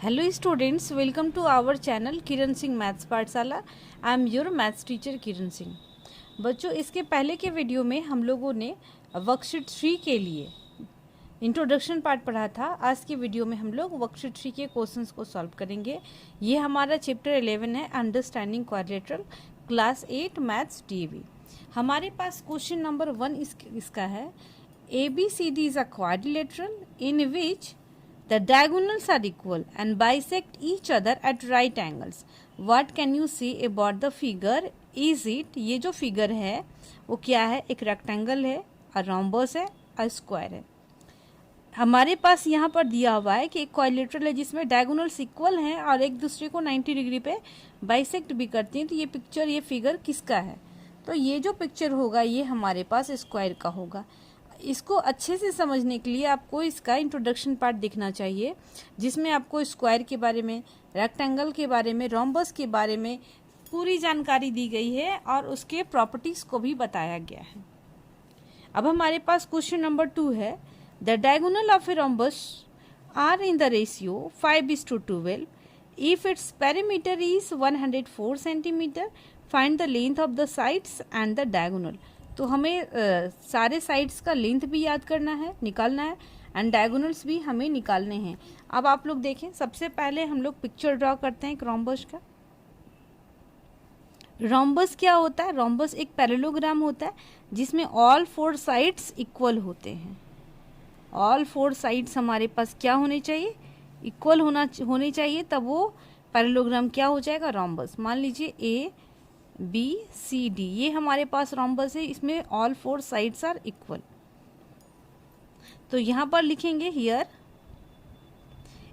Hello students, welcome to our channel Kiran Singh maths Pathshala. I am your maths teacher Kiran Singh. बच्चों, इसके पहले के वीडियो में हम लोगों ने वर्कशीट 3 के लिए इंट्रोडक्शन पार्ट पढ़ा था। आज की वीडियो में हम लोग वर्कशीट 3 के क्वेश्चंस को सॉल्व करेंगे। ये हमारा चैप्टर 11 है, understanding quadrilateral, class 8 maths DAV। हमारे पास क्वेश्चन नंबर 1 इसका है, ABCD is a quadrilateral in which the diagonals are equal and bisect each other at right angles. What can you say about the figure? Is it, ये जो figure है वो क्या है? एक रेक्टेंगल है, रोम्बस है, स्क्वायर है। हमारे पास यहाँ पर दिया हुआ है कि एक क्वाड्रिलेटरल है जिसमें डायगोनल्स इक्वल हैं और एक दूसरे को 90 डिग्री पे बाइसेक्ट भी करती हैं। तो ये पिक्चर, ये फिगर किसका है? तो ये जो पिक्चर होगा ये हमारे पास स्क्वायर का होगा। इसको अच्छे से समझने के लिए आपको इसका इंट्रोडक्शन पार्ट देखना चाहिए, जिसमें आपको स्क्वायर के बारे में, रेक्टेंगल के बारे में, रोम्बस के बारे में पूरी जानकारी दी गई है और उसके प्रॉपर्टीज़ को भी बताया गया है। अब हमारे पास क्वेश्चन नंबर 2 है, the diagonal of a rhombus are in the ratio 5:12 if its perimeter is 104 centimetre, find the length of the sides and the diagonal. तो हमें सारे साइड्स का लेंथ भी याद करना है, निकालना है, एंड डायगोनल्स भी हमें निकालने हैं। अब आप लोग देखें, सबसे पहले हम लोग पिक्चर ड्रॉ करते हैं एक रोम्बस का। रोम्बस क्या होता है? रोम्बस एक पैरेललोग्राम होता है जिसमें ऑल 4 साइड्स इक्वल होते हैं। ऑल 4 साइड्स हमारे पास क्या होने चाहिए? इक्वल होने चाहिए, तब वो पैरेललोग्राम क्या हो जाएगा? रोम्बस। मान लीजिए ABCD, ये हमारे पास रोम्बस है, इसमें ऑल 4 साइड्स आर इक्वल। तो यहाँ पर लिखेंगे here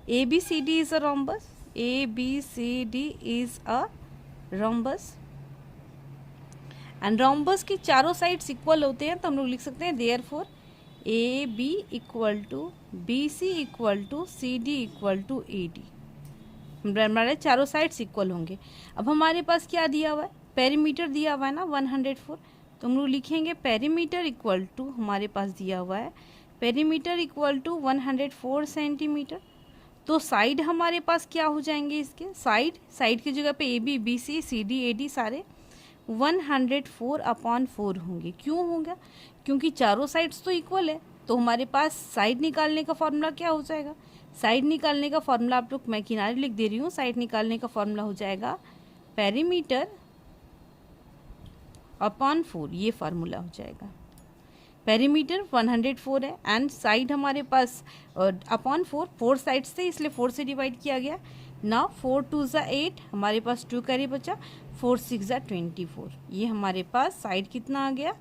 ABCD is a rhombus, ABCD is a rhombus and rhombus की चारों साइड्स इक्वल होते हैं। तो हम लोग लिख सकते हैं therefore AB equal to BC equal to CD equal to AD। हमारे चारों साइड्स इक्वल होंगे। अब हमारे पास क्या दिया हुआ है? पेरीमीटर दिया हुआ है ना 104। तो हम लोग लिखेंगे पेरीमीटर इक्वल टू, हमारे पास दिया हुआ है पेरीमीटर इक्वल टू 104 सेंटीमीटर। तो साइड हमारे पास क्या हो जाएंगे? इसके साइड की जगह पे AB BC CD AD सारे 104/4 होंगे। क्यों होगा? क्योंकि चारों साइड्स तो इक्वल है। तो हमारे पास साइड निकालने का फॉर्मूला क्या हो जाएगा? साइड निकालने का फॉर्मूला आप लोग, मैं किनारे लिख दे रही हूँ, साइड निकालने का फॉर्मूला हो जाएगा पेरीमीटर अपॉन 4। ये फार्मूला हो जाएगा। पेरीमीटर 104 है एंड साइड हमारे पास अपॉन 4 साइड से, इसलिए 4 से डिवाइड किया गया। ना 4 2 ज़ा 8, हमारे पास 2 कैरी बचा, 4 6 ज़ा 24। ये हमारे पास साइड कितना आ गया?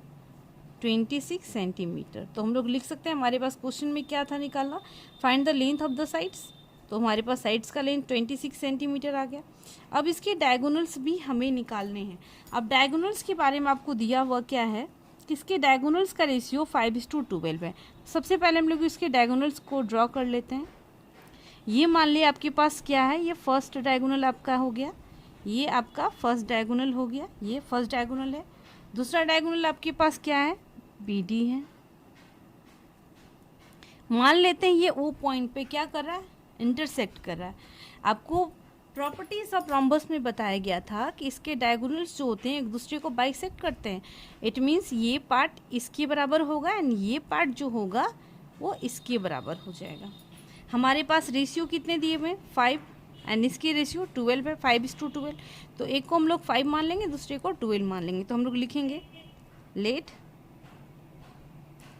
26 सेंटीमीटर। तो हम लोग लिख सकते हैं, हमारे पास क्वेश्चन में क्या था निकालना? Find the length of the sides. तो हमारे पास साइड्स का लेंथ 26 सेंटीमीटर आ गया। अब इसके डायगोनल्स भी हमें निकालने हैं। अब डायगोनल्स के बारे में आपको दिया हुआ क्या है? इसके डायगोनल्स का रेशियो 5:12 है। सबसे पहले हम लोग इसके डायगोनल्स को ड्रॉ कर लेते हैं। ये मान लिया आपके पास क्या है? ये फर्स्ट डायगोनल आपका हो गया, ये आपका फर्स्ट डायगोनल हो गया, ये फर्स्ट डायगोनल है। दूसरा डायगोनल आपके पास क्या है? BD है। मान लेते हैं ये O पॉइंट पे क्या कर रहा है? इंटरसेक्ट कर रहा है। आपको प्रॉपर्टीज ऑफ रोम्बस में बताया गया था कि इसके डायगोनल्स जो होते हैं एक दूसरे को बाइसेक्ट करते हैं। इट मीन्स ये पार्ट इसके बराबर होगा एंड ये पार्ट जो होगा वो इसके बराबर हो जाएगा। हमारे पास रेशियो कितने दिए हुए? 5 एंड इसकी रेशियो 12 है, 5:12। तो एक को हम लोग 5 मान लेंगे, दूसरे को 12 मान लेंगे। तो हम लोग लिखेंगे let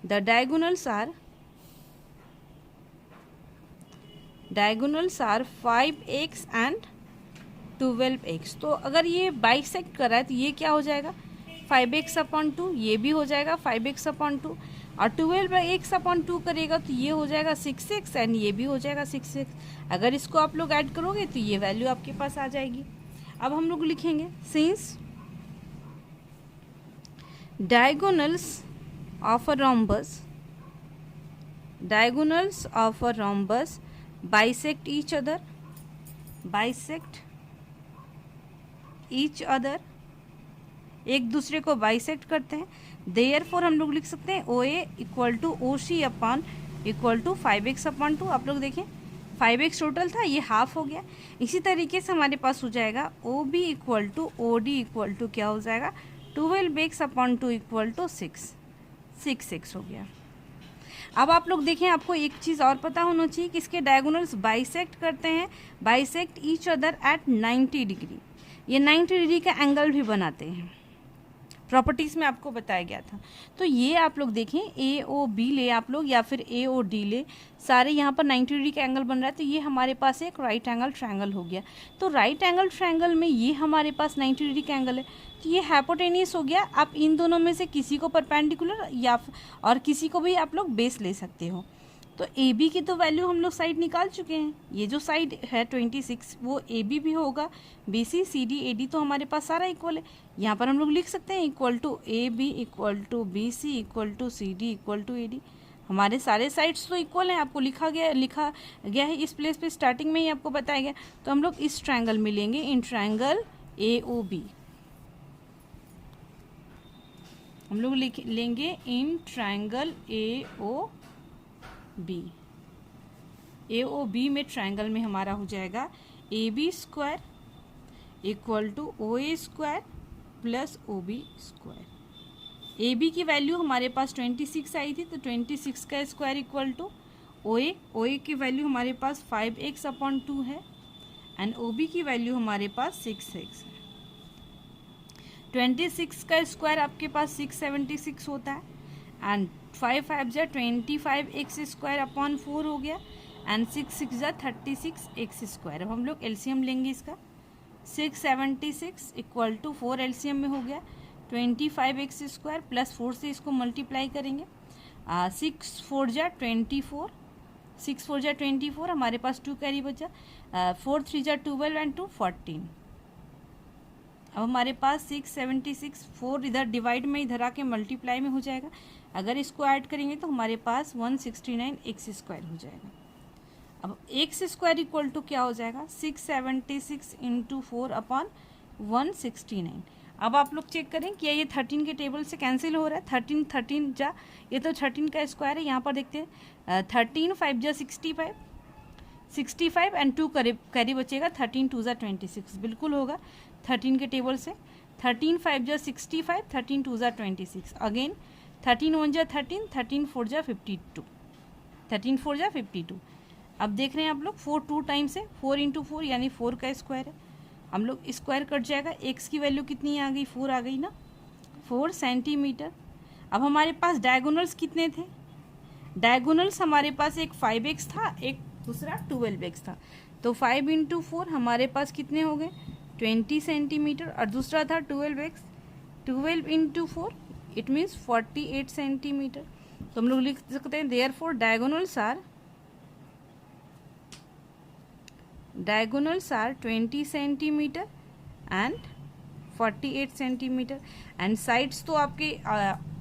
the diagonals are 5x and 12x। तो अगर ये बाइसेक्ट कर रहा है तो ये क्या हो जाएगा? 5x/2। ये भी हो जाएगा 5x/2 और 12x/2 करेगा तो ये हो जाएगा 6x एंड ये भी हो जाएगा 6x। अगर इसको आप लोग ऐड करोगे तो ये वैल्यू आपके पास आ जाएगी। अब हम लोग लिखेंगे since diagonals of a rhombus bisect each other, एक दूसरे को बाइसेक्ट करते हैं। देयरफॉर हम लोग लिख सकते हैं OA equal to OC upon equal to 5x/2। आप लोग देखें 5x टोटल था, ये हाफ हो गया। इसी तरीके से हमारे पास हो जाएगा O B equal to O D equal to क्या हो जाएगा 12x upon 2 equal to 6x हो गया। अब आप लोग देखें, आपको एक चीज़ और पता होना चाहिए कि इसके डायगोनल्स बाइसेक्ट करते हैं, bisect each other at 90 degree. ये 90 डिग्री का एंगल भी बनाते हैं, प्रॉपर्टीज़ में आपको बताया गया था। तो ये आप लोग देखें, ए ओ बी ले आप लोग या फिर ए ओ डी ले, सारे यहाँ पर 90 डिग्री का एंगल बन रहा है। तो ये हमारे पास एक राइट एंगल ट्रायंगल हो गया। तो राइट एंगल ट्रायंगल में ये हमारे पास 90 डिग्री का एंगल है, तो ये हाइपोटेनियस हो गया। आप इन दोनों में से किसी को परपेंडिकुलर या और किसी को भी आप लोग बेस ले सकते हो। तो ए बी की तो वैल्यू हम लोग साइड निकाल चुके हैं। ये जो साइड है 26 वो ए बी भी होगा, B C C D A D तो हमारे पास सारा इक्वल है। यहाँ पर हम लोग लिख सकते हैं equal to A B equal to B C equal to C D equal to A D. हमारे सारे साइड्स तो इक्वल हैं, आपको लिखा गया है इस प्लेस पे, स्टार्टिंग में ही आपको बताया गया। तो हम लोग इस ट्रायंगल में लेंगे, इन ट्रायंगल ए ओ बी हम लोग लेंगे इन ट्रायंगल ए ओ बी में ट्रायंगल में हमारा हो जाएगा A B square equal to O A square plus O B square. A B की वैल्यू हमारे पास 26 आई थी, तो 26 का square equal to O A की वैल्यू हमारे पास 5x अपॉन 2 है एंड ओ बी की वैल्यू हमारे पास 6x है। 26 का स्क्वायर आपके पास 676 होता है एंड 5 5 जा 25x स्क्वायर अपॉन 4 हो गया एंड 6 6 जा 36x स्क्वायर। अब हम लोग एलसीएम लेंगे इसका, 676 इक्वल टू 4 एलसीएम में हो गया 25x स्क्वायर प्लस 4 से इसको मल्टीप्लाई करेंगे, 6 4 जा 24, 6 4 जा 24, हमारे पास 2 कैरी बचा, 4 3 जा 12 एंड 2 14। अब हमारे पास 676, 4 इधर डिवाइड में इधर आके मल्टीप्लाई में हो जाएगा। अगर इसको ऐड करेंगे तो हमारे पास 169x स्क्वायर हो जाएगा। अब x स्क्वायर इक्वल टू क्या हो जाएगा 676 इंटू 4 अपॉन 169। अब आप लोग चेक करें कि ये 13 के टेबल से कैंसिल हो रहा है, 13 13 जा, ये तो 13 का स्क्वायर है। यहाँ पर देखते हैं 13 5 जा 65 एंड 2 कैरी बचेगा, 13 2 जा 26 बिल्कुल होगा 13 के टेबल से। 13 5 जा 65, 13 2 जा 26, अगेन 13 1 जा 13, 13 4 जा 52, 13 4 जा 52। अब देख रहे हैं आप लोग 4 2 टाइम्स है, 4 इंटू 4 यानी 4 का स्क्वायर है। हम लोग स्क्वायर कट जाएगा, एक्स की वैल्यू कितनी आ गई 4 आ गई ना, 4 सेंटीमीटर। अब हमारे पास डायगोनल्स कितने थे, डायगोनल्स हमारे पास एक 5x था, एक दूसरा 12x था। तो 5 इंटू 4 हमारे पास कितने हो गए 20 सेंटीमीटर और दूसरा था 12x, 12 into 4 it means 48 centimetre. तो हम लोग लिख सकते हैं therefore diagonals are 20 centimetre and 48 centimetre and sides तो आपके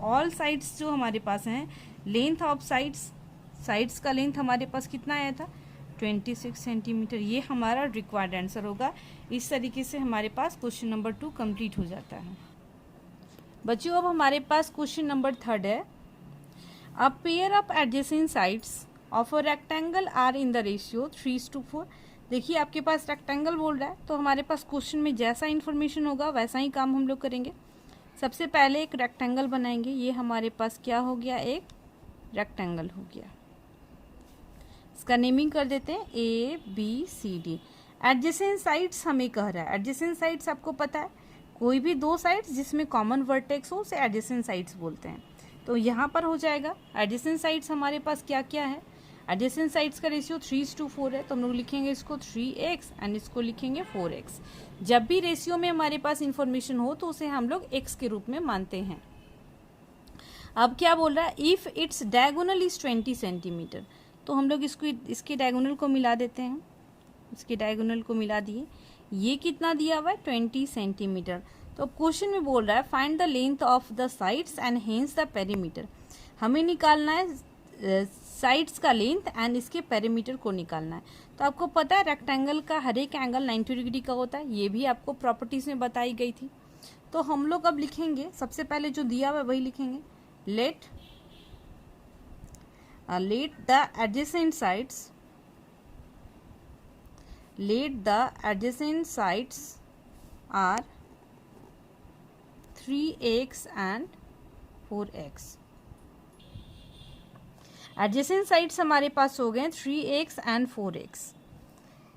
ऑल साइड्स जो हमारे पास हैं, लेंथ ऑफ साइड्स का लेंथ हमारे पास कितना आया था 26 सेंटीमीटर। ये हमारा रिक्वायर्ड आंसर होगा। इस तरीके से हमारे पास क्वेश्चन नंबर 2 कंप्लीट हो जाता है। बच्चों अब हमारे पास क्वेश्चन नंबर 3 है, a pair of adjacent sides of a rectangle are in the ratio 3:4। देखिए आपके पास रेक्टेंगल बोल रहा है, तो हमारे पास क्वेश्चन में जैसा इन्फॉर्मेशन होगा वैसा ही काम हम लोग करेंगे। सबसे पहले एक रेक्टेंगल बनाएंगे, ये हमारे पास क्या हो गया एक रेक्टेंगल हो गया। इसका नेमिंग कर देते हैं ABCD। एडजेसेंट साइड्स हमें कह रहा है, एडजेसेंट साइड्स आपको पता है कोई भी दो साइड्स जिसमें कॉमन वर्टेक्स हो उसे एडजेसेंट साइड्स बोलते हैं। तो यहाँ पर हो जाएगा एडजेसेंट साइड्स हमारे पास क्या क्या है, एडजेसेंट साइड्स का रेशियो 3:4 है, तो हम लोग लिखेंगे इसको 3x एंड इसको लिखेंगे 4x। जब भी रेशियो में हमारे पास इंफॉर्मेशन हो तो उसे हम लोग x के रूप में मानते हैं। अब क्या बोल रहा है, if its diagonal is 20 centimetre, तो हम लोग इसके डायगोनल को मिला देते हैं, इसके डायगोनल को मिला दिए। ये कितना दिया हुआ है 20 सेंटीमीटर। तो क्वेश्चन में बोल रहा है find the length of the sides and hence the perimeter. हमें निकालना है साइड्स का लेंथ एंड इसके पेरीमीटर को निकालना है। तो आपको पता है रेक्टेंगल का हर एक एंगल 90 डिग्री का होता है, ये भी आपको प्रॉपर्टीज में बताई गई थी। तो हम लोग अब लिखेंगे, सबसे पहले जो दिया हुआ है वही लिखेंगे, let the adjacent sides let the adjacent sides are 3x and 4x। Adjacent sides हमारे पास हो गए 3x एंड 4x।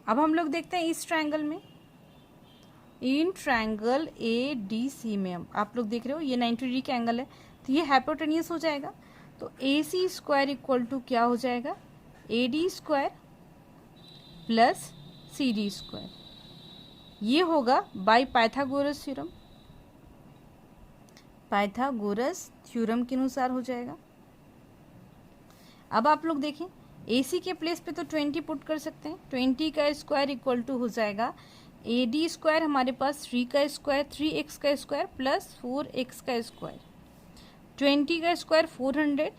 अब हम लोग देखते हैं इस ट्रायंगल में, इन ट्रायंगल ए डी सी में आप लोग देख रहे हो ये 90 डिग्री का एंगल है, तो ये हाइपोटेन्यूस हो जाएगा। तो A C square equal to क्या हो जाएगा, A D square plus C D square. ये होगा by Pythagoras theorem, Pythagoras theorem के अनुसार हो जाएगा। अब आप लोग देखें ए सी के प्लेस पे तो 20 पुट कर सकते हैं, 20 का स्क्वायर इक्वल टू हो जाएगा ए डी स्क्वायर हमारे पास 3 का स्क्वायर 3x का स्क्वायर प्लस 4x का स्क्वायर, 20 का स्क्वायर 400,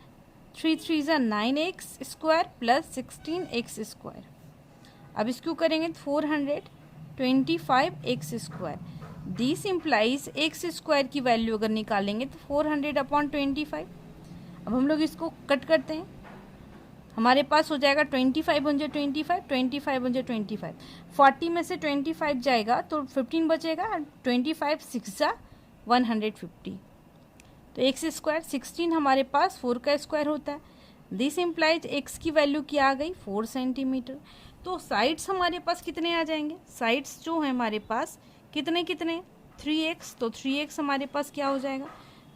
3 3 ज़ा 9x square plus 16x square. अब इसको करेंगे 400 25x square. This implies x square की वैल्यू अगर निकालेंगे तो 400/25। अब हम लोग इसको कट करते हैं, हमारे पास हो जाएगा 25/25 40 में से 25 जाएगा तो 15 बचेगा, 25 6 जा 150। तो एक्स स्क्वायर 16 हमारे पास 4 का स्क्वायर होता है। दिस इम्प्लाइज एक्स की वैल्यू क्या आ गई 4 सेंटीमीटर। तो साइड्स हमारे पास कितने आ जाएंगे, साइड्स जो है हमारे पास कितने 3x, तो 3x हमारे पास क्या हो जाएगा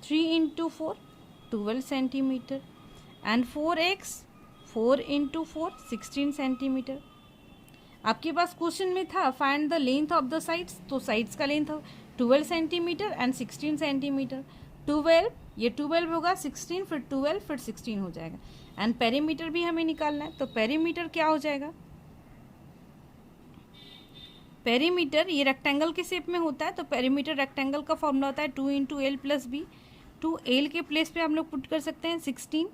3 × 4 12 सेंटीमीटर एंड 4x 4 × 4 16 सेंटीमीटर। आपके पास क्वेश्चन में था find the length of the sides, तो साइड्स का लेंथ 12 सेंटीमीटर एंड 16 सेंटीमीटर। 12 ये 12 होगा, 16 फिर 12 फिर 16 हो जाएगा। एंड पेरीमीटर भी हमें निकालना है, तो पेरीमीटर क्या हो जाएगा, पेरीमीटर ये रेक्टेंगल के शेप में होता है, तो पेरीमीटर रेक्टेंगल का फॉर्मूला होता है 2 × L + B। 2L के प्लेस पे हम लोग पुट कर सकते हैं 16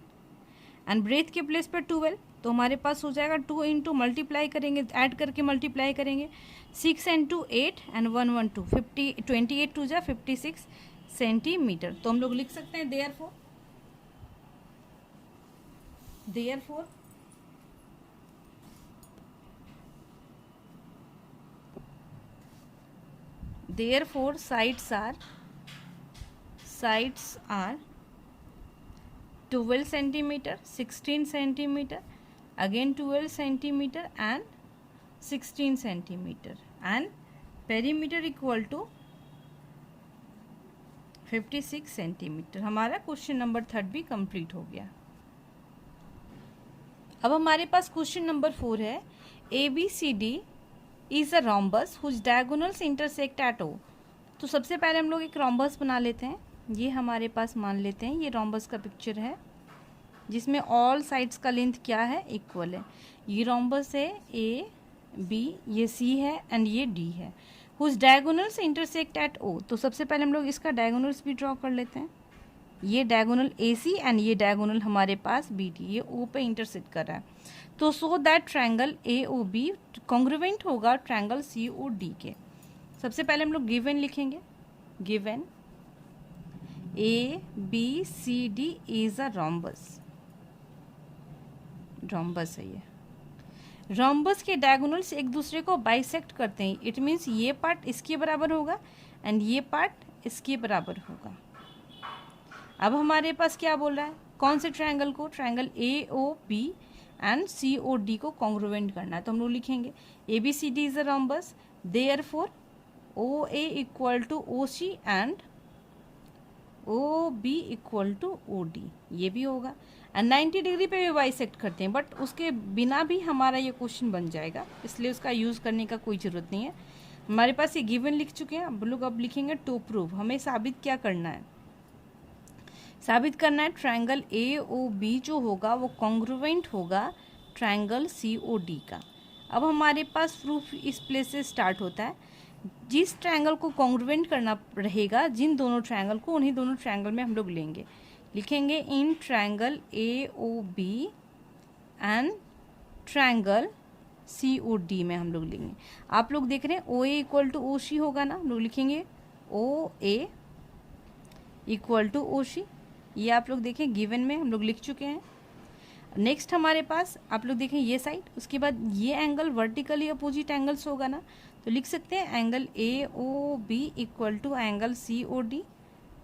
एंड ब्रेथ के प्लेस पे 12, तो हमारे पास हो जाएगा 2 × मल्टीप्लाई करेंगे, ऐड करके मल्टीप्लाई करेंगे 6 × 2 8 एंड 1 1 2 50 28 2 जा 56 सेंटीमीटर। तो हम लोग लिख सकते हैं therefore sides are 12 centimeter, 16 centimeter, again 12 centimeter and 16 centimeter, and perimeter equal to 56 centimetre. हमारा क्वेश्चन नंबर 3 भी कंप्लीट हो गया। अब हमारे पास क्वेश्चन नंबर 4 है, ABCD is a rhombus whose diagonals intersect at O। तो सबसे पहले हम लोग एक रोम्बस बना लेते हैं। ये हमारे पास मान लेते हैं ये रोम्बस का पिक्चर है जिसमें ऑल साइड्स का लेंथ क्या है इक्वल है। ये रोम्बस है A B, ये C है एंड ये D है। Whose diagonals intersect at O, तो सबसे पहले हम लोग इसका डायगोनल्स भी ड्रॉ कर लेते हैं। ये डायगोनल AC एंड ये डायगोनल हमारे पास BD, ये O पे इंटरसेक्ट कर रहा है। तो so that triangle AOB congruent होगा ट्रायंगल COD के। सबसे पहले हम लोग गिवन लिखेंगे, given ABCD is a rhombus, rhombus है ये। रोम्बस के डायगोनल्स एक दूसरे को बाइसेक्ट करते हैं, इट मीन्स ये पार्ट इसके बराबर होगा एंड ये पार्ट इसके बराबर होगा। अब हमारे पास क्या बोल रहा है, कौन से ट्रायंगल को, ट्रायंगल AOB एंड COD को कॉन्ग्रुवेंट करना है। तो हम लोग लिखेंगे ABCD is a rhombus, therefore OA equal to OC and OB equal to OD, ये भी होगा। एंड 90 डिग्री पे भी बाइसेक्ट करते हैं, बट उसके बिना भी हमारा ये क्वेश्चन बन जाएगा, इसलिए उसका यूज़ करने का कोई ज़रूरत नहीं है। हमारे पास ये गिवन लिख चुके हैं, अब लोग अब लिखेंगे टू प्रूव। हमें साबित क्या करना है, साबित करना है ट्रायंगल AOB जो होगा वो कॉन्ग्रुवेंट होगा ट्रायंगल COD का। अब हमारे पास प्रूफ इस प्लेस से स्टार्ट होता है, जिस ट्रायंगल को कॉन्ग्रुवेंट करना रहेगा, जिन दोनों ट्रायंगल को, उन्हीं दोनों ट्रायंगल में हम लोग लेंगे, लिखेंगे in triangle AOB and triangle COD में हम लोग लेंगे। आप लोग देख रहे हैं OA इक्वल टू OC होगा ना, हम लोग लिखेंगे OA इक्वल टू OC, ये आप लोग देखें गिवन में हम लोग लिख चुके हैं। नेक्स्ट हमारे पास आप लोग देखें ये साइड, उसके बाद ये एंगल वर्टिकली अपोजिट एंगल्स होगा ना, तो लिख सकते हैं angle A O B equal to angle C O D,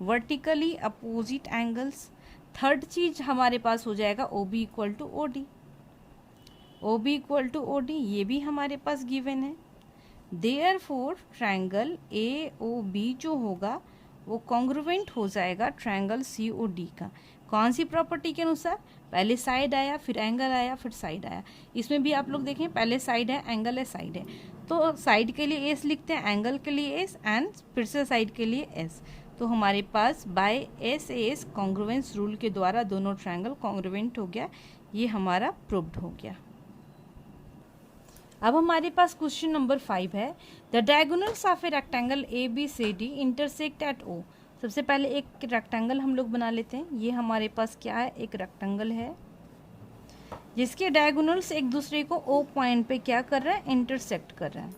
vertically opposite angles. Third चीज हमारे पास हो जाएगा O B equal to O D, O B equal to O D, ये भी हमारे पास गिवन है। Therefore triangle A O B जो होगा वो कॉन्ग्रुवेंट हो जाएगा ट्रायंगल सी ओ डी का। कौन सी प्रॉपर्टी के अनुसार? पहले साइड आया, फिर एंगल आया, फिर साइड आया। इसमें भी आप लोग देखें, पहले साइड है, एंगल है, साइड है, तो साइड के लिए एस लिखते हैं, एंगल के लिए एस, एंड फिर से साइड के लिए एस। तो हमारे पास by S S congruence rule के द्वारा दोनों ट्रायंगल कॉन्ग्रुवेंट हो गया, ये हमारा प्रूव्ड हो गया। अब हमारे पास क्वेश्चन नंबर 5 है, the diagonals of a rectangle A B C D intersect at O. सबसे पहले एक रेक्टेंगल हम लोग बना लेते हैं। ये हमारे पास क्या है, एक रेक्टेंगल है जिसके डायगोनल्स एक दूसरे को ओ पॉइंट पे क्या कर रहा है, इंटरसेक्ट कर रहा है,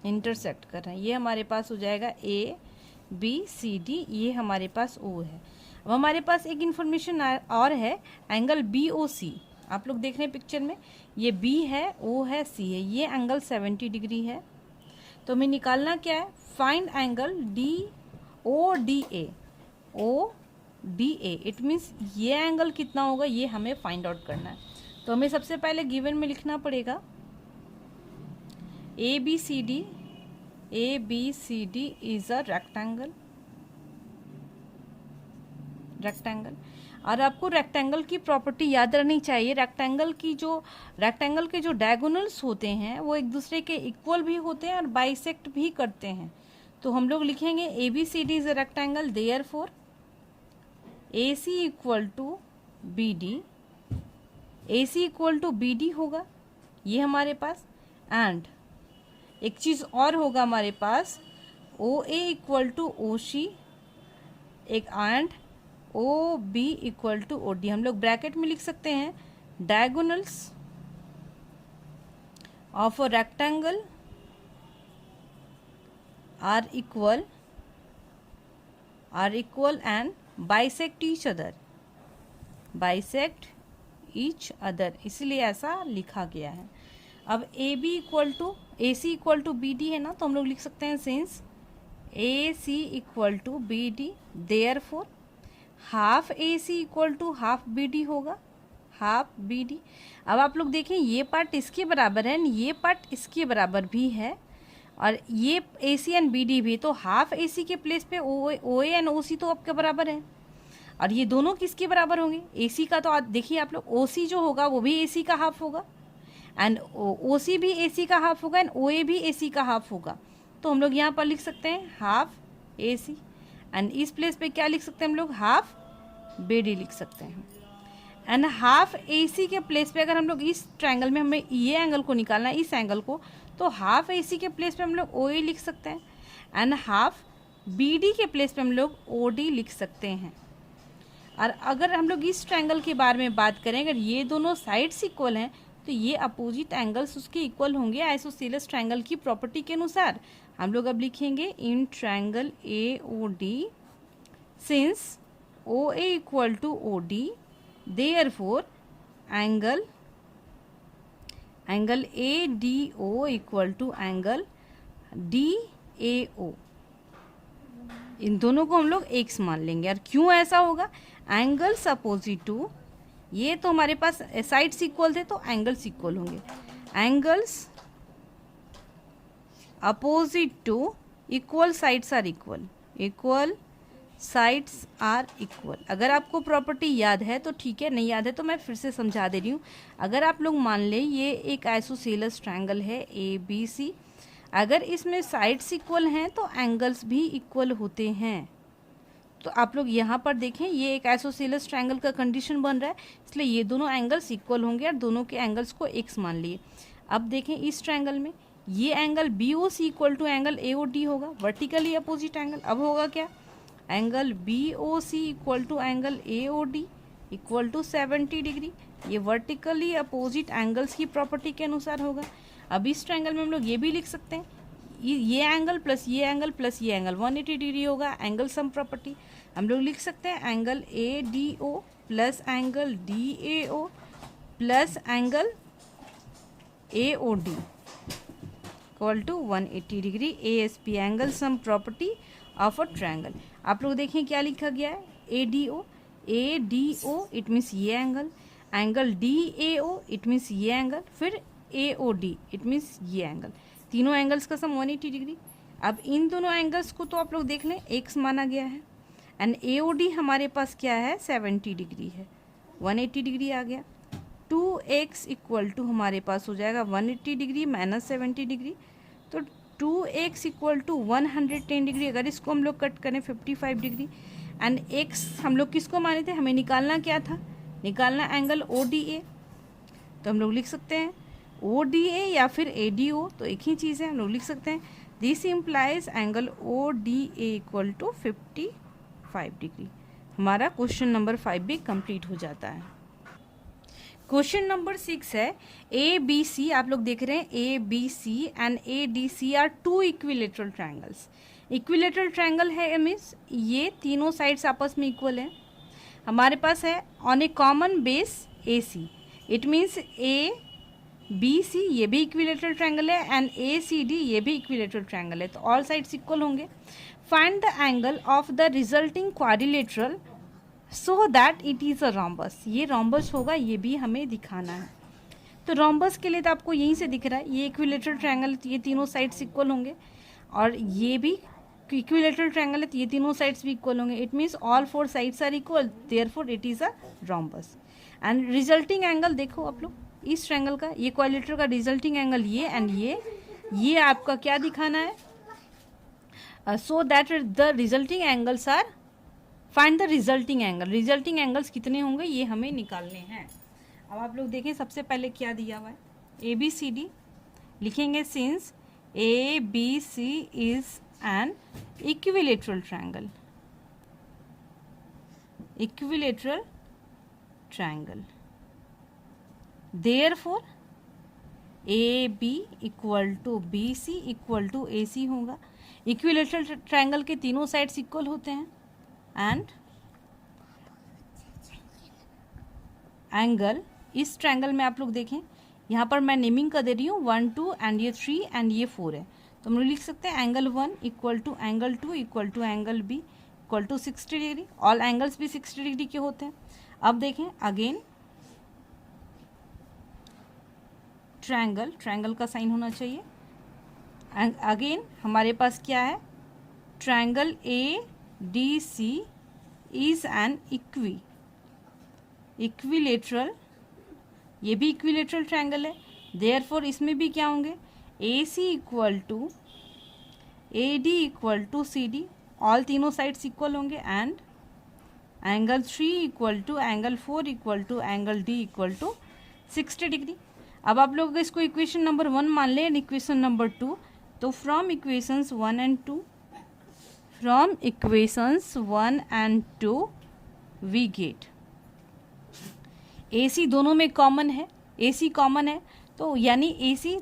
इंटरसेक्ट कर रहा है। ये हमारे पास हो जाएगा ए बी सी डी, ये हमारे पास ओ है। अब हमारे पास एक इंफॉर्मेशन और है, एंगल बी ओ सी। आप लोग देख रहे हैं पिक्चर में, ये B है, O है, C है, ये एंगल 70 डिग्री है। तो हमें निकालना क्या है, find angle DODA, ODA, it means ये एंगल कितना होगा, ये हमें फाइंड आउट करना है। तो हमें सबसे पहले गिवन में लिखना पड़ेगा ABCD इज अ रेक्टेंगल, और आपको रेक्टेंगल की प्रॉपर्टी याद रहनी चाहिए। रेक्टेंगल के जो डायगोनल्स होते हैं वो एक दूसरे के इक्वल भी होते हैं और बाइसेक्ट भी करते हैं। तो हम लोग लिखेंगे A B C D is a rectangle, therefore A C equal to B D, A C equal to B D होगा ये हमारे पास। एंड एक चीज़ और होगा हमारे पास, ओ A equal to O C, एक and O B equal to O D. हम लोग ब्रैकेट में लिख सकते हैं, diagonals of a rectangle are equal and bisect each other, इसलिए ऐसा लिखा गया है। अब A B equal to A C equal to B D है ना, तो हम लोग लिख सकते हैं since A C equal to B D, therefore half A C equal to half B D होगा, हाफ बी डी। अब आप लोग देखें, ये पार्ट इसके बराबर है, ये पार्ट इसके बराबर भी है, और ये ए सी एंड बी डी भी, तो हाफ ए सी के प्लेस पे ओ ए एंड ओ सी तो आपके बराबर है। और ये दोनों किसके बराबर होंगे, ए सी का, तो देखिए आप लोग ओ सी जो होगा वो भी ए सी का हाफ होगा, एंड ओ सी भी ए सी का हाफ होगा, एंड ओ ए भी ए सी का हाफ होगा। तो हम लोग यहाँ पर लिख सकते हैं हाफ ए सी, एंड इस प्लेस पे क्या लिख सकते हैं हम लोग, हाफ बी डी लिख सकते हैं। एंड हाफ ए सी के प्लेस पे अगर हम लोग इस ट्रायंगल में हमें ये एंगल को निकालना है, इस एंगल को, तो हाफ ए सी के प्लेस पे हम लोग ओ ए लिख सकते हैं, एंड हाफ बी डी के प्लेस पे हम लोग ओ डी लिख सकते हैं। और अगर हम लोग इस ट्रायंगल के बारे में बात करें, अगर ये दोनों साइड्स इक्वल हैं तो ये अपोजिट एंगल्स उसके इक्वल होंगे आइसोसेलेस ट्रायंगल की प्रॉपर्टी के अनुसार। हम लोग अब लिखेंगे in triangle A O D, since O A equal to O D, therefore angle A D O equal to angle D A O, इन दोनों को हम लोग एक्स मान लेंगे। और क्यों ऐसा होगा, एंगल्स अपोजिट टू, ये तो हमारे पास साइड्स इक्वल थे तो एंगल्स इक्वल होंगे, angles opposite to equal sides are equal sides are equal. अगर आपको प्रॉपर्टी याद है तो ठीक है, नहीं याद है तो मैं फिर से समझा दे रही हूँ। अगर आप लोग मान लें ये एक आइसोसेलेस ट्रायंगल है ए बी सी, अगर इसमें साइड्स इक्वल हैं तो एंगल्स भी इक्वल होते हैं। तो आप लोग यहाँ पर देखें, ये एक आइसोसेलेस ट्रायंगल का कंडीशन बन रहा है, इसलिए ये दोनों एंगल्स इक्वल होंगे और दोनों के एंगल्स को एक्स मान लिए। अब देखें इस ट्रायंगल में ये angle B O C equal to angle A O D होगा, वर्टिकली अपोजिट एंगल। अब होगा क्या, angle B O C equal to angle A O D equal to 70 degree, ये वर्टिकली अपोजिट एंगल्स की प्रॉपर्टी के अनुसार होगा। अब इस ट्रायंगल में हम लोग ये भी लिख सकते हैं, ये एंगल प्लस ये एंगल प्लस ये एंगल 180 डिग्री होगा, एंगल सम प्रॉपर्टी। हम लोग लिख सकते हैं angle A D O plus angle D A O plus angle A O D equal to 180 degree A S P, angle sum property of a triangle. आप लोग देखें क्या लिखा गया है, A D O it means ये angle, angle D A O it means ये angle, फिर ए ओ डी इट मीन्स ये एंगल, तीनों एंगल्स का सम 180 डिग्री। अब इन दोनों एंगल्स को तो आप लोग देख लें एक्स माना गया है, एंड ए ओ डी हमारे पास क्या है 70 डिग्री है, 180 डिग्री आ गया। 2x इक्वल टू हमारे पास हो जाएगा 180 डिग्री माइनस 70 डिग्री, तो 2x इक्वल टू 110 डिग्री। अगर इसको हम लोग कट करें 55 डिग्री, एंड x हम लोग किसको माने थे, हमें निकालना क्या था, निकालना एंगल ओ डी ए। तो हम लोग लिख सकते हैं ओ डी ए या फिर ए डी ओ, तो एक ही चीज़ है, हम लोग लिख सकते हैं this implies angle O D A equal to 55 degree. हमारा क्वेश्चन नंबर 5 भी कंप्लीट हो जाता है। क्वेश्चन नंबर 6 है ए बी सी, आप लोग देख रहे हैं A B C and A D C are two equilateral triangles. Equilateral triangle है मीन्स ये तीनों साइड्स आपस में इक्वल है। हमारे पास है on a common base A C, it means A B C ये भी इक्विलेटरल ट्रायंगल है एंड ए सी डी ये भी इक्विलेटरल ट्रायंगल है, तो ऑल साइड्स इक्वल होंगे। Find the angle of the resulting quadrilateral so that it is a rhombus. ये rhombus होगा, ये भी हमें दिखाना है। तो रोम्बस के लिए तो आपको यहीं से दिख रहा है, ये इक्विलेटरल ट्रायंगल, ये तीनों साइड्स इक्वल होंगे, और ये भी इक्विलेटरल ट्रायंगल है, तो ये तीनों साइड्स भी इक्वल होंगे। It means all 4 sides are equal, therefore it is a rhombus. And resulting angle देखो आप लोग, इस ट्रायंगल का, ये क्वाड्रिलेटरल का रिजल्टिंग एंगल ये एंड ये आपका क्या दिखाना है, so that the resulting angles are, find the resulting angle. Resulting angles कितने होंगे ये हमें निकालने हैं। अब आप लोग देखें सबसे पहले क्या दिया हुआ है, ए बी सी डी लिखेंगे since A B C is an equilateral triangle, equilateral triangle, therefore A B equal to B C equal to A C होगा। इक्विलेटरल ट्रायंगल के तीनों साइड्स इक्वल होते हैं एंड एंगल, इस triangle में आप लोग देखें यहाँ पर मैं नेमिंग कर दे रही हूँ 1 2 एंड ये 3 एंड ये 4 है, तो हम लोग लिख सकते हैं angle 1 equal to angle 2 equal to angle B equal to 60 degree. All angles भी 60 डिग्री के होते हैं। अब देखें अगेन ट्रायंगल, ट्रायंगल का साइन होना चाहिए। अगेन हमारे पास क्या है, triangle A D C is an equilateral, ये भी इक्विलेटरल ट्रायंगल है, देयरफॉर इसमें भी क्या होंगे, A C equal to A D equal to C D, all तीनों साइड्स इक्वल होंगे, and angle 3 equal to angle 4 equal to angle D equal to 60 degree. अब आप लोग इसको इक्वेशन नंबर 1 मान लें एंड इक्वेशन नंबर 2, तो from equations 1 and 2, from equations 1 and 2 we get AC दोनों में कॉमन है, AC कॉमन है, तो यानी AC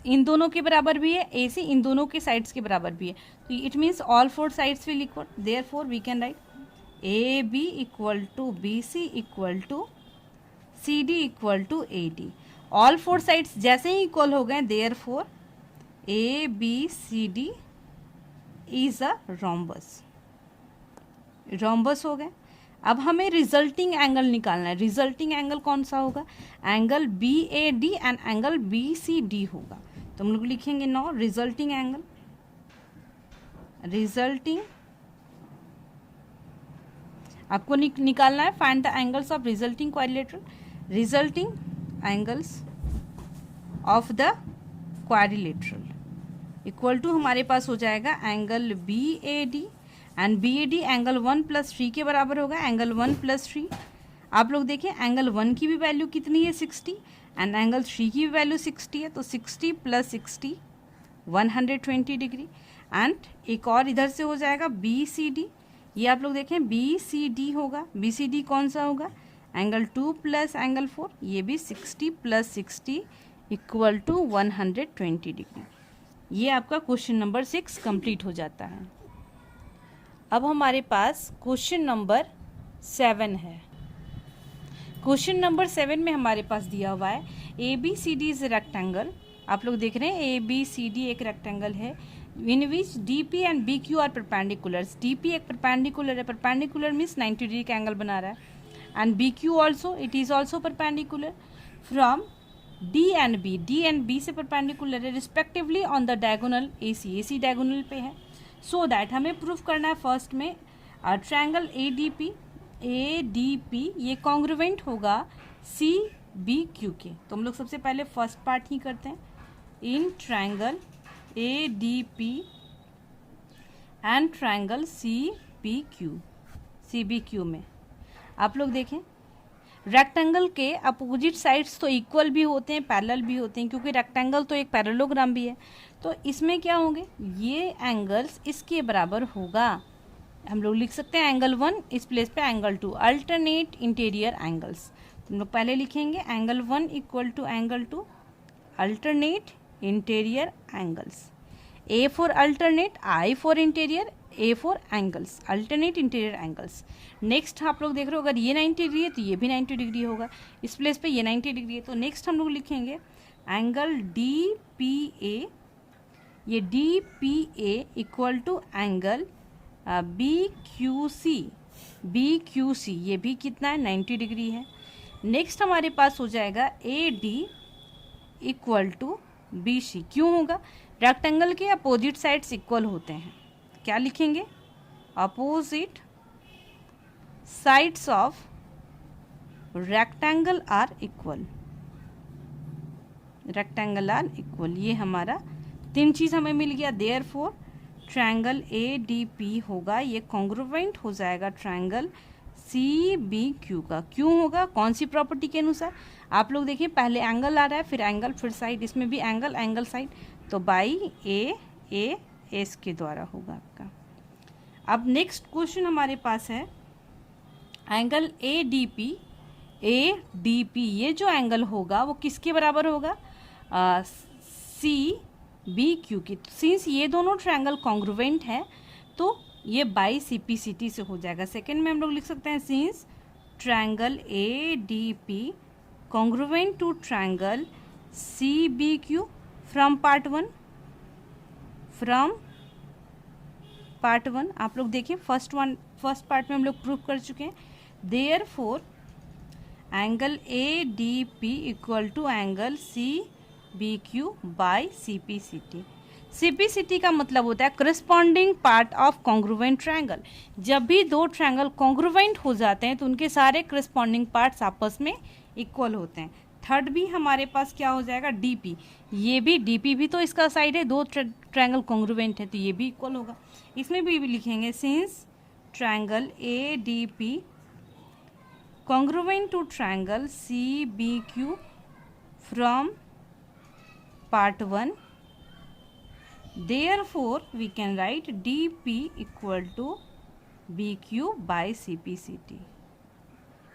इन दोनों के बराबर भी है, AC इन दोनों के साइड्स के बराबर भी है, तो it means all 4 sides will equal, therefore we can write AB equal to BC equal to CD equal to AD। All 4 sides जैसे ही इक्वल हो गए, therefore ABCD is a rhombus, rhombus हो गए। अब हमें रिजल्टिंग एंगल निकालना है। रिजल्टिंग एंगल कौन सा होगा, angle B A D and angle B C D होगा, तो हम लोग लिखेंगे नो रिजल्टिंग एंगल, रिजल्टिंग आपको निकालना है, find the angles of resulting quadrilateral, resulting angles of the quadrilateral equal to हमारे पास हो जाएगा angle B A D, and B A D angle 1 + 3 के बराबर होगा, एंगल 1 + 3। आप लोग देखें एंगल 1 की भी वैल्यू कितनी है 60 एंड एंगल 3 की भी वैल्यू 60 है, तो 60 + 60 120 डिग्री। एंड एक और इधर से हो जाएगा बी सी डी, ये आप लोग देखें बी सी डी होगा, बी सी डी कौन सा होगा, एंगल 2 + एंगल 4, ये भी 60 + 60 इक्वल टू 120 डिग्री। ये आपका क्वेश्चन नंबर 6 कंप्लीट हो जाता है। अब हमारे पास क्वेश्चन नंबर 7 है। क्वेश्चन नंबर 7 में हमारे पास दिया हुआ है A B C D is rectangle. आप लोग देख रहे हैं ए बी सी डी एक रेक्टेंगल है in which D P and B Q are perpendiculars. D P एक परपेंडिकुलर है, परपेंडिकुलर मीन्स 90 डिग्री का एंगल बना रहा है, and B Q also it is also perpendicular from D and B से perpendicular है respectively on the diagonal A C diagonal पे है। सो दैट हमें प्रूफ करना है फर्स्ट में ट्रायंगल ए डी पी ये कॉन्ग्रुवेंट होगा सी बी क्यू के। तो हम लोग सबसे पहले फर्स्ट पार्ट ही करते हैं। In triangle A D P and triangle C B Q में आप लोग देखें रेक्टेंगल के अपोजिट साइड्स तो इक्वल भी होते हैं, पैरेलल भी होते हैं, क्योंकि रेक्टेंगल तो एक पैरेललोग्राम भी है। तो इसमें क्या होंगे, ये एंगल्स इसके बराबर होगा। हम लोग लिख सकते हैं एंगल 1 इस प्लेस पे एंगल 2, अल्टरनेट इंटीरियर एंगल्स। हम लोग पहले लिखेंगे angle 1 equal to angle 2 alternate interior angles. A for alternate, I for interior, A for angles, alternate interior angles. Next आप लोग देख रहे हो अगर ये 90 डिग्री है तो ये भी 90 डिग्री होगा, इस प्लेस पे ये 90 डिग्री है। तो नेक्स्ट हम लोग लिखेंगे एंगल डी पी ए, ये D P A equal to angle B Q C, ये भी कितना है 90 डिग्री है। नेक्स्ट हमारे पास हो जाएगा A D equal to B C. क्यों होगा, रेक्टेंगल के अपोजिट साइड्स इक्वल होते हैं। क्या लिखेंगे, opposite sides of rectangle are equal, ये हमारा 3 चीज़ हमें मिल गया। Therefore triangle A D P होगा ये कॉन्ग्रुवेंट हो जाएगा ट्रायंगल सी बी क्यू का। क्यों होगा, कौन सी प्रॉपर्टी के अनुसार, आप लोग देखिए पहले एंगल आ रहा है फिर एंगल फिर साइड, इसमें भी एंगल साइड, तो बाई ए एस के द्वारा होगा आपका। अब नेक्स्ट क्वेश्चन हमारे पास है एंगल ए डी पी, ये जो एंगल होगा वो किसके बराबर होगा, सी बी क्यू की। सिंस ये दोनों ट्रायंगल कॉन्ग्रुवेंट है तो ये by C P C T से हो जाएगा। सेकेंड में हम लोग लिख सकते हैं since triangle A D P congruent to triangle C B Q from part one. आप लोग देखिए फर्स्ट पार्ट में हम लोग प्रूफ कर चुके हैं। Therefore angle A D P equal to angle C B Q by C P C T. C P C T का मतलब होता है corresponding part of congruent triangle. जब भी दो ट्रायंगल कॉन्ग्रुवेंट हो जाते हैं तो उनके सारे करस्पॉन्डिंग पार्ट्स आपस में इक्वल होते हैं। थर्ड भी हमारे पास क्या हो जाएगा, डी पी, ये भी डी पी भी तो इसका साइड है, दो ट्रायंगल कॉन्ग्रुवेंट है तो ये भी इक्वल होगा। इसमें भी लिखेंगे since triangle A D P congruent to triangle C B Q from part 1, therefore we can write dp equal to bq by cpct।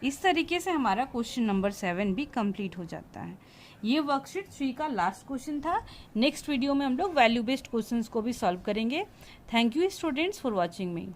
इस तरीके से हमारा क्वेश्चन नंबर 7 भी कंप्लीट हो जाता है। ये वर्कशीट 3 का लास्ट क्वेश्चन था। नेक्स्ट वीडियो में हम लोग वैल्यू बेस्ड क्वेश्चंस को भी सॉल्व करेंगे। Thank you students for watching me.